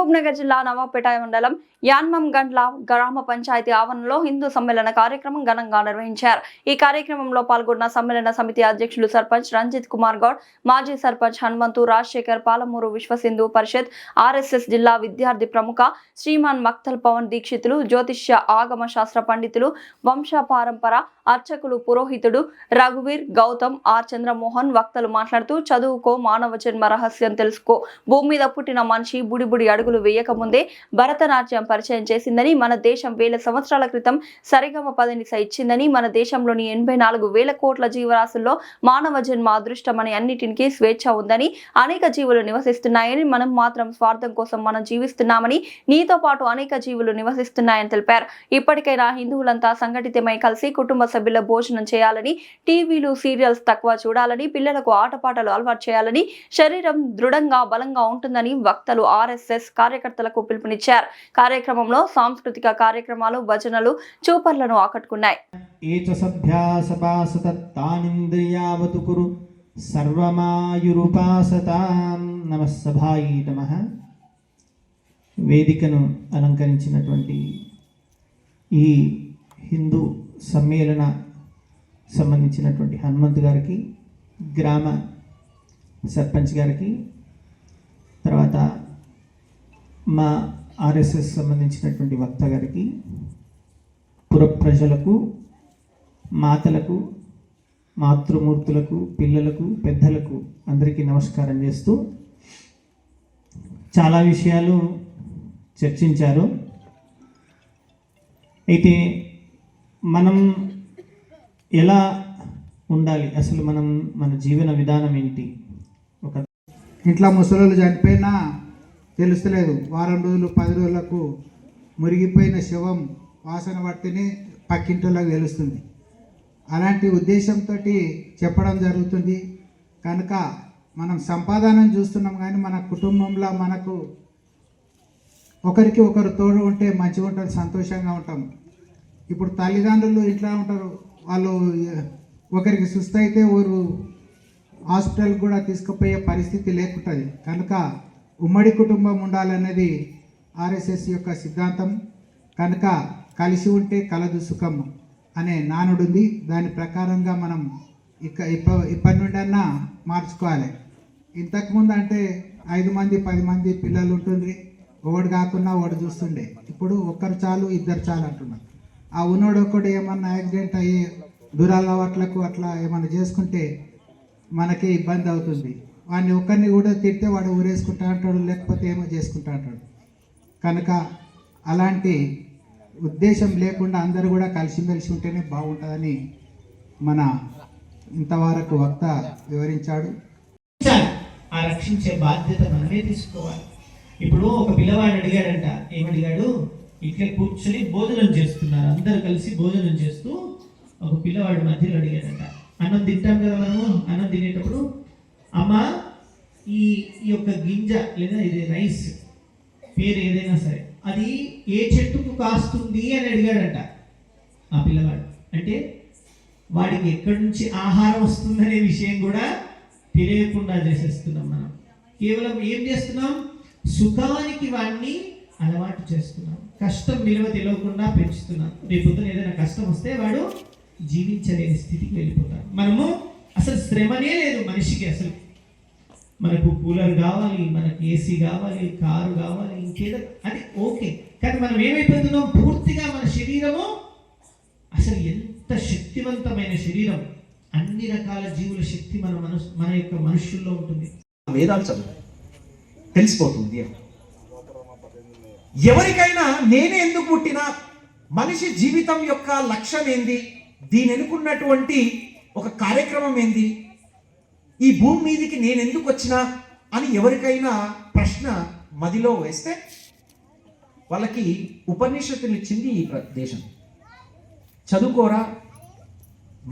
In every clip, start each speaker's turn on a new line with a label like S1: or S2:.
S1: మహబూబ్నగర్ జిల్లా నవాపేట మండలం యాన్మంగండ్ల గ్రామ పంచాయతీ ఆవరణలో హిందూ సమ్మేళన కార్యక్రమం ఘనంగా నిర్వహించారు. ఈ కార్యక్రమంలో పాల్గొన్న సమ్మేళన సమితి అధ్యక్షులు సర్పంచ్ రంజిత్ కుమార్ గౌడ్, మాజీ సర్పంచ్ హనుమంతు, రాజశేఖర్, పాలమూరు విశ్వసింధు పరిషత్, ఆర్ఎస్ఎస్ జిల్లా విద్యార్థి ప్రముఖ శ్రీమాన్ మక్తల్ పవన్ దీక్షితులు, జ్యోతిష్య ఆగమ శాస్త్ర పండితులు, వంశ పారంపర అర్చకులు, పురోహితుడు రఘువీర్, గౌతమ్, ఆర్ చంద్రమోహన్ వక్తలు మాట్లాడుతూ చదువుకో, మానవ జన్మ రహస్యం తెలుసుకో, భూమి మీద పుట్టిన మనిషి బుడిబుడి అడుగులు వేయకముందే భరతనాట్యం పరిచయం చేసిందని, మన దేశం 1000 సంవత్సరాల క్రితం సరిగమ పదనిస ఇచ్చిందని, మన దేశంలోని 84,000 కోట్ల జీవరాశుల్లో మానవ జన్మ అదృష్టమని, అన్నిటికీ స్వేచ్ఛ ఉందని, అనేక జీవులు నివసిస్తున్నాయని, మనం మాత్రం స్వార్థం కోసం మనం జీవిస్తున్నామని, నీతో పాటు అనేక జీవులు నివసిస్తున్నాయని తెలిపారు. ఇప్పటికైనా హిందువులంతా సంఘటితమై కలిసి కుటుంబ సభ్యుల భోజనం చేయాలని, టీవీలు సీరియల్స్ తక్కువ చూడాలని, పిల్లలకు ఆటపాటలు అలవాటు చేయాలని, శరీరం దృఢంగా బలంగా ఉంటుందని వక్తలు ఆర్ఎస్ఎస్ కార్యకర్తలకు పిలుపునిచ్చారు. కార్యక్రమంలో సాంస్కృతిక కార్యక్రమాలు, భజనలు చూపర్లను ఆకట్టుకున్నాయి.
S2: వేదికను అలంకరించినటువంటి ఈ హిందూ సమ్మేళన సంబంధించినటువంటి హనుమంత్ గారికి, గ్రామ సర్పంచ్ గారికి, తర్వాత మా ఆర్ఎస్ఎస్ సంబంధించినటువంటి వక్త గారికి, పుర ప్రజలకు, మాతలకు, మాతృమూర్తులకు, పిల్లలకు, పెద్దలకు అందరికీ నమస్కారం చేస్తూ చాలా విషయాలు చర్చించారు. అయితే మనం ఎలా ఉండాలి, అసలు మన జీవన విధానం ఏంటి? ఒక
S3: ఇంట్లో ముసలోళ్ళు చనిపోయినా తెలుస్తలేదు, వారం రోజులు 10 రోజులకు మురిగిపోయిన శవం వాసన పట్టినే పక్కింటోళ్ళకి తెలుస్తుంది. అలాంటి ఉద్దేశంతో చెప్పడం జరుగుతుంది. కనుక మనం సంపాదనను చూస్తున్నాం, కానీ మన కుటుంబంలో మనకు ఒకరికి ఒకరు తోడు ఉంటే మంచిగా ఉంటుంది, సంతోషంగా ఉంటాం. ఇప్పుడు తల్లిదండ్రులు ఇంట్లో ఉంటారు, వాళ్ళు ఒకరికి సుస్థ అయితే ఊరు హాస్పిటల్ కూడా తీసుకుపోయే పరిస్థితి లేకుంటుంది. కనుక ఉమ్మడి కుటుంబం ఉండాలనేది ఆర్ఎస్ఎస్ యొక్క సిద్ధాంతం. కనుక కలిసి ఉంటే కలదు సుఖం అనే నానుడుంది. దాని ప్రకారంగా మనం ఇప్పటి నుండి అన్నా మార్చుకోవాలి. ఇంతకుముందు అంటే 5 మంది 10 మంది పిల్లలు ఉంటుండ్రి, ఒకడు కాకుండా ఒకడు చూస్తుండే. ఇప్పుడు ఒక్కరు చాలు, ఇద్దరు చాలు అంటున్నారు. ఆ ఉన్నోడు ఒక్కడు ఏమన్నా యాక్సిడెంట్ అయ్యి దురలవాట్లకు అట్లా ఏమన్నా చేసుకుంటే మనకే ఇబ్బంది అవుతుంది. వాడిని ఒక్కరిని కూడా తిడితే వాడు ఊరేసుకుంటా అంటాడు, లేకపోతే ఏమో చేసుకుంటా అంటాడు. కనుక అలాంటి ఉద్దేశం లేకుండా అందరూ కూడా కలిసిమెలిసి ఉంటేనే బాగుంటుందని మన ఇంతవరకు వక్త వివరించాడు.
S2: ఆ రక్షించే బాధ్యత మనమే తీసుకోవాలి. ఇప్పుడు ఒక పిల్లవాడు అడిగాడంట, ఏమడిగాడు? ఇట్లా కూర్చొని భోజనం చేస్తున్నారు, అందరు కలిసి భోజనం చేస్తూ ఒక పిల్లవాడు మధ్యలో అడిగాడంట, అన్నం తింటాం కదా మనము, అన్నం తినేటప్పుడు అమ్మా ఈ యొక్క గింజ లేదా ఇది రైస్ పేరు ఏదైనా సరే అది ఏ చెట్టుకు కాస్తుంది అని అడిగాడంట ఆ పిల్లవాడు. అంటే వాడికి ఎక్కడి నుంచి ఆహారం వస్తుందనే విషయం కూడా తెలియకుండా చేసేస్తున్నాం. మనం కేవలం ఏం చేస్తున్నాం? సుఖానికి వాడిని అలవాటు చేస్తున్నాం, కష్టం విలువ తెలియకుండా పెంచుతున్నాం. రేపొద్దున ఏదైనా కష్టం వస్తే వాడు జీవించలేని స్థితికి వెళ్ళిపోతాడు. మనము అసలు శ్రమనే లేదు మనిషికి. అసలు మనకు కూలర్ కావాలి, మనకి ఏసీ కావాలి, కారు కావాలి, ఇంకేదో అది ఓకే. కానీ మనం ఏమైపోతున్నాం? పూర్తిగా మన శరీరము అసలు ఎంత శక్తివంతమైన శరీరం, అన్ని రకాల జీవుల శక్తి మన యొక్క మనుషుల్లో ఉంటుంది.
S4: వేదాలు చదువు తెలిసిపోతుంది. ఎవరికైనా నేనే ఎందుకు పుట్టినా, మనిషి జీవితం యొక్క లక్ష్యం ఏంది, దీని ఎన్నుకున్నటువంటి ఒక కార్యక్రమం ఏంది, ఈ భూమి మీదకి నేను ఎందుకు వచ్చినా అని ఎవరికైనా ప్రశ్న మదిలో వేస్తే వాళ్ళకి ఉపనిషత్తులు ఇచ్చింది ఈ దేశం. చదువుకోరా,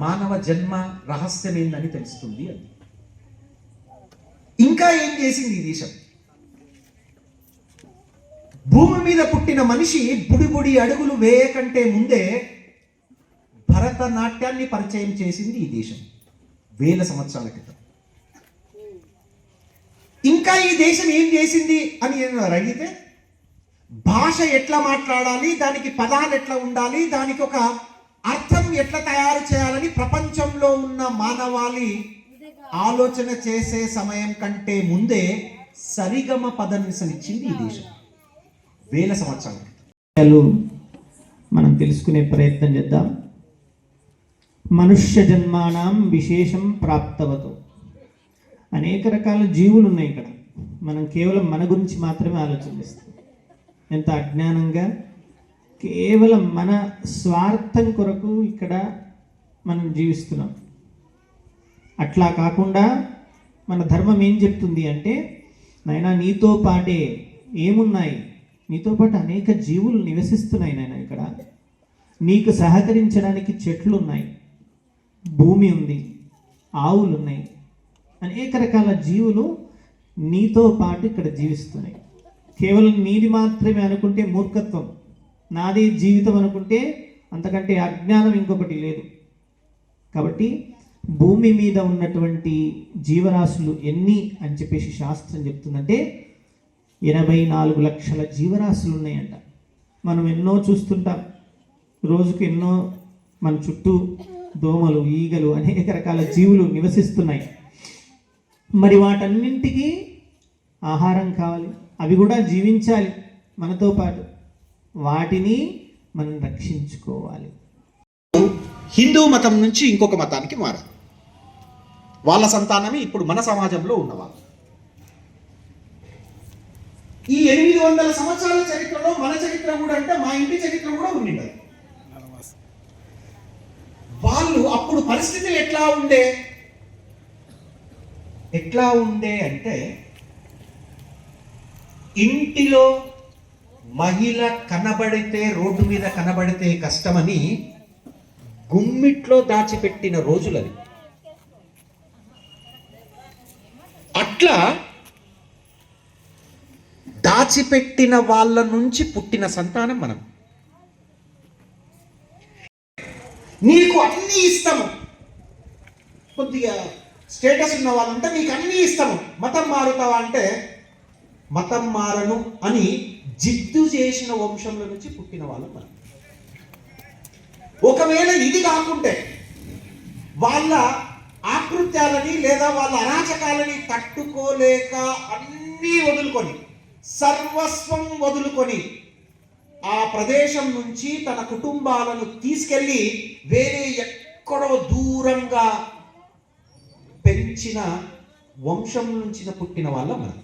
S4: మానవ జన్మ రహస్యం ఏందని తెలుస్తుంది అని. ఇంకా ఏం చేసింది ఈ దేశం? భూమి మీద పుట్టిన మనిషి బుడి అడుగులు వేయకంటే ముందే భరతనాట్యాన్ని పరిచయం చేసింది ఈ దేశం 1000 సంవత్సరాల క్రితం. ఇంకా ఈ దేశం ఏం చేసింది అని నేను అడిగితే భాష ఎట్లా మాట్లాడాలి, దానికి పదాలు ఎట్లా ఉండాలి, దానికి ఒక అర్థం ఎట్లా తయారు చేయాలని ప్రపంచంలో ఉన్న మానవాళి ఆలోచన చేసే సమయం కంటే ముందే సరిగమ పదనిసనిచ్చింది ఈ దేశం వేల సంవత్సరాల క్రితం.
S2: మనం తెలుసుకునే ప్రయత్నం చేద్దాం. మనుష్య జన్మానం విశేషం ప్రాప్తవతో. అనేక రకాల జీవులు ఉన్నాయి ఇక్కడ. మనం కేవలం మన గురించి మాత్రమే ఆలోచన చేస్తాం. ఎంత అజ్ఞానంగా కేవలం మన స్వార్థం కొరకు ఇక్కడ మనం జీవిస్తున్నాం. అట్లా కాకుండా మన ధర్మం ఏం చెప్తుంది అంటే, నాయనా నీతో పాటే ఏమున్నాయి, నీతో పాటు అనేక జీవులు నివసిస్తున్నాయి నాయన. ఇక్కడ నీకు సహకరించడానికి చెట్లు ఉన్నాయి, భూమి ఉంది, ఆవులు ఉన్నాయి, అనేక రకాల జీవులు నీతో పాటు ఇక్కడ జీవిస్తున్నాయి. కేవలం నీది మాత్రమే అనుకుంటే మూర్ఖత్వం, నాది జీవితం అనుకుంటే అంతకంటే అజ్ఞానం ఇంకొకటి లేదు. కాబట్టి భూమి మీద ఉన్నటువంటి జీవరాశులు ఎన్ని అని చెప్పేసి శాస్త్రం చెప్తుందంటే 84 లక్షల జీవరాశులు ఉన్నాయంట. మనం ఎన్నో చూస్తుంటాం, రోజుకు ఎన్నో మన చుట్టూ దోమలు, ఈగలు, అనేక రకాల జీవులు నివసిస్తున్నాయి. మరి వాటన్నింటికి ఆహారం కావాలి, అవి కూడా జీవించాలి మనతో పాటు. వాటిని మనం రక్షించుకోవాలి.
S4: హిందూ మతం నుంచి ఇంకొక మతానికి మారారు. వాళ్ళ సంతానమే ఇప్పుడు మన సమాజంలో ఉన్నవాళ్ళు. ఈ 800 సంవత్సరాల చరిత్రలో మన చరిత్ర కూడా అంటే మా ఇంటి చరిత్ర కూడా ఉండింది. వాళ్ళు అప్పుడు పరిస్థితులు ఎట్లా ఉండే అంటే, ఇంటిలో మహిళ కనబడితే, రోడ్డు మీద కనబడితే కష్టమని గుమ్మిట్లో దాచిపెట్టిన రోజులవి. అట్లా దాచిపెట్టిన వాళ్ళ నుంచి పుట్టిన సంతానం మనం. నీకు అన్ని ఇష్టము, కొద్దిగా స్టేటస్ ఉన్న వాళ్ళంటే నీకు అన్ని ఇష్టము, మతం మారుతావా అంటే మతం మారను అని జిద్దు చేసిన వంశంలో నుంచి పుట్టిన వాళ్ళు మనం. ఒకవేళ ఇది కాకుంటే వాళ్ళ ఆకృత్యాలని లేదా వాళ్ళ అరాచకాలని తట్టుకోలేక అన్నీ వదులుకొని, సర్వస్వం వదులుకొని ఆ ప్రదేశం నుంచి తన కుటుంబాలను తీసుకెళ్ళి వేరే ఎక్కడో దూరంగా పెంచిన వంశం నుంచి పుట్టిన వాళ్ళ మనం.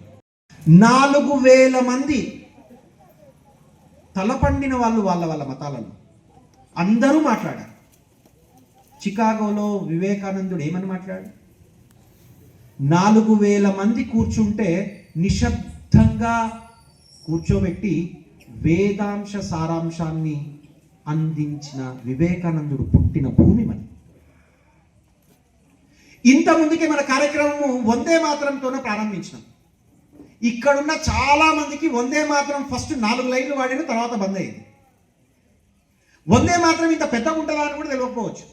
S4: 4000 మంది తలపండిన వాళ్ళు వాళ్ళ మతాలను అందరూ మాట్లాడారు. చికాగోలో వివేకానందుడు ఏమని మాట్లాడు? 4000 మంది కూర్చుంటే నిశ్శబ్దంగా కూర్చోబెట్టి వేదాంశ సారాంశాన్ని అందించిన వివేకానందుడు పుట్టిన భూమి మన. ఇంత ముందుకే మన కార్యక్రమము వందే మాతరంతోనే ప్రారంభించినాం. ఇక్కడున్న చాలా మందికి వందే మాతరం ఫస్ట్ 4 లైన్లు వాడిన తర్వాత బంద్ అయింది. వందే మాత్రం ఇంత పెద్దగా ఉంటుందా అని కూడా తెలియకపోవచ్చు.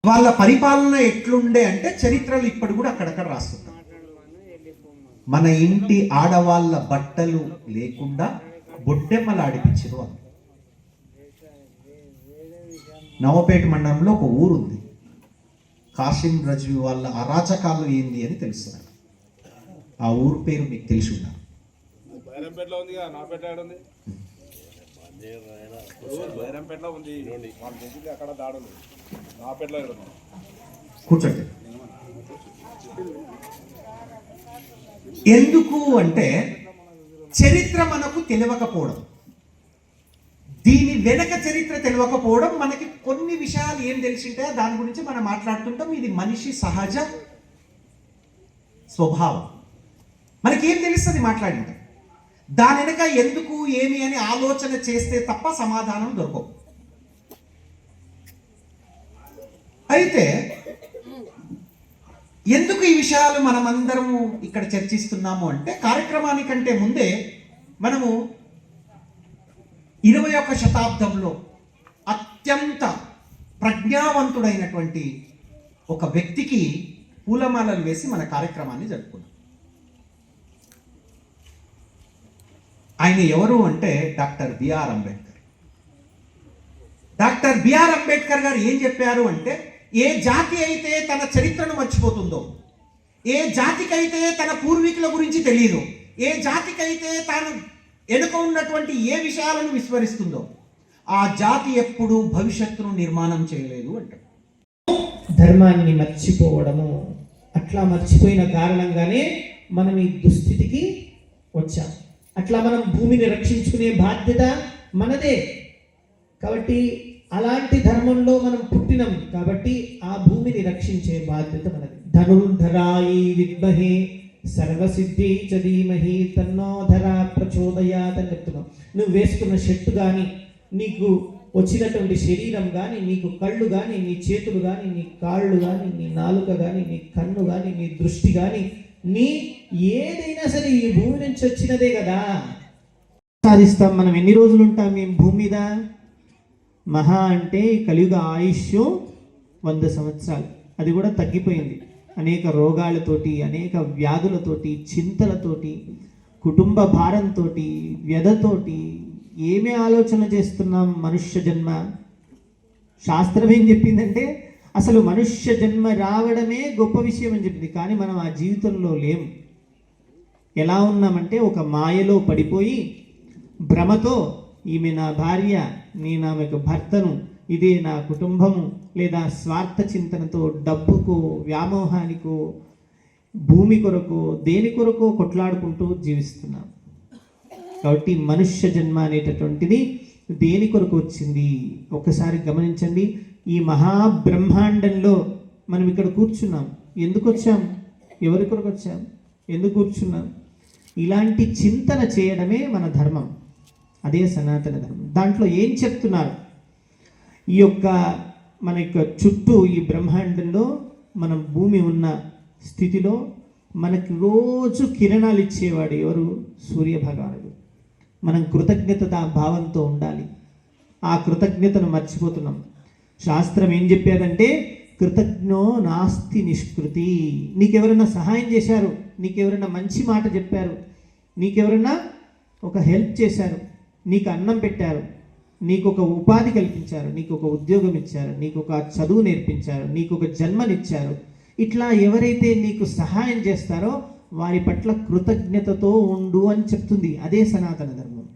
S4: వాళ్ళ పరిపాలన ఎట్లుండే అంటే చరిత్రలు ఇప్పుడు కూడా అక్కడక్కడ రాస్తుంటాం. మన ఇంటి ఆడవాళ్ళ బట్టలు లేకుండా బొడ్డెమ్మలు ఆడిపించారు వాళ్ళు. నవపేట మండలంలో ఒక ఊరుంది, కాసిం రజ్వి వాళ్ళ అరాచకాలు ఏంది అని తెలుస్తున్నారు. ఆ ఊరు పేరు మీకు తెలిసి ఉన్నారు. కూర్చోండి. ఎందుకు అంటే చరిత్ర మనకు తెలియకపోవడం, దీని వెనక చరిత్ర తెలియకపోవడం. మనకి కొన్ని విషయాలు ఏం తెలిసింటే దాని గురించి మనం మాట్లాడుతుంటాం. ఇది మనిషి సహజ స్వభావం. మనకేం తెలుస్తుంది మాట్లాడింటాం. దాని వెనక ఎందుకు ఏమి అని ఆలోచన చేస్తే తప్ప సమాధానం దొరకవు. అయితే ఎందుకు ఈ విషయాలు మనమందరము ఇక్కడ చర్చిస్తున్నాము అంటే, కార్యక్రమానికంటే ముందే మనము 21వ శతాబ్దంలో అత్యంత ప్రజ్ఞావంతుడైనటువంటి ఒక వ్యక్తికి పూలమాలలు వేసి మన కార్యక్రమాన్ని జరుపుకున్నాం. ఆయన ఎవరు అంటే doctor BR Ambedkar. Doctor BR Ambedkar garu ఏం చెప్పారు అంటే, ఏ జాతి అయితే తన చరిత్రను మర్చిపోతుందో, ఏ జాతికైతే తన పూర్వీకుల గురించి తెలియదు, ఏ జాతికైతే తాను వెనుక ఉన్నటువంటి ఏ విషయాలను విస్మరిస్తుందో, ఆ జాతి ఎప్పుడూ భవిష్యత్తును నిర్మాణం చేయలేదు అంటారు.
S2: ధర్మాన్ని మర్చిపోవడము, అట్లా మర్చిపోయిన కారణంగానే మనం ఈ దుస్థితికి వచ్చాం. అట్లా మనం భూమిని రక్షించుకునే బాధ్యత మనదే. కాబట్టి అలాంటి ధర్మంలో మనం పుట్టినాం కాబట్టి ఆ భూమిని రక్షించే బాధ్యత మనది. ధనుర్ధరాయి విద్మహే సర్వసిద్ధి చ ధీమహి తన్నో ధర ప్రచోదయాత్ అని చెప్తున్నాం. నువ్వు వేసుకున్న షర్టు కానీ, నీకు వచ్చినటువంటి శరీరం కానీ, నీకు కళ్ళు కానీ, నీ చేతులు కానీ, నీ కాళ్ళు కానీ, నీ నాలుక కానీ, నీ కన్ను కానీ, నీ దృష్టి కానీ, నీ ఏదైనా సరే ఈ భూమి నుంచి వచ్చినదే కదా. సాధిస్తాం. మనం ఎన్ని రోజులు ఉంటాం ఈ భూమి మీద? మహా అంటే కలియుగ ఆయుష్ 100 సంవత్సరాలు. అది కూడా తగ్గిపోయింది. అనేక రోగాలతోటి, అనేక వ్యాధులతోటి, చింతలతోటి, కుటుంబ భారంతో, వ్యధతోటి ఏమే ఆలోచన చేస్తున్నాం. మనుష్య జన్మ, శాస్త్రం ఏం చెప్పిందంటే అసలు మనుష్య జన్మ రావడమే గొప్ప విషయం అని చెప్పింది. కానీ మనం ఆ జీవితంలో లేము. ఎలా ఉన్నామంటే ఒక మాయలో పడిపోయి భ్రమతో ఈమె నా భార్య, నేను ఆమెకు భర్తను, ఇదే నా కుటుంబము, లేదా స్వార్థ చింతనతో డబ్బుకు, వ్యామోహానికో, భూమి కొరకు, దేని కొరకు కొట్లాడుకుంటూ జీవిస్తున్నాం. కాబట్టి మనుష్య జన్మ అనేటటువంటిది దేని కొరకు వచ్చింది ఒకసారి గమనించండి. ఈ మహాబ్రహ్మాండంలో మనం ఇక్కడ కూర్చున్నాం. ఎందుకు వచ్చాం? ఎవరి కొరకు వచ్చాం? ఎందుకు కూర్చున్నాం? ఇలాంటి చింతన చేయడమే మన ధర్మం. అదే సనాతన ధర్మం. దాంట్లో ఏం చెప్తున్నారు? ఈ యొక్క మన యొక్క చుట్టూ ఈ బ్రహ్మాండంలో మనం భూమి ఉన్న స్థితిలో మనకి రోజు కిరణాలు ఇచ్చేవాడు ఎవరు? సూర్య భగవానుడు. మనం కృతజ్ఞతా భావంతో ఉండాలి. ఆ కృతజ్ఞతను మర్చిపోతున్నాం. శాస్త్రం ఏం చెప్పేదంటే కృతజ్ఞో నాస్తి నిష్కృతి. నీకెవరైనా సహాయం చేశారు, నీకెవరైనా మంచి మాట చెప్పారు, నీకెవరైనా ఒక హెల్ప్ చేశారు, నీకు అన్నం పెట్టారు, నీకు ఒక ఉపాధి కల్పించారు, నీకు ఒక ఉద్యోగం ఇచ్చారు, నీకు ఒక చదువు నేర్పించారు, నీకు ఒక జన్మనిచ్చారు, ఇట్లా ఎవరైతే నీకు సహాయం చేస్తారో వారి పట్ల కృతజ్ఞతతో ఉండు అని చెప్తుంది. అదే సనాతన ధర్మం.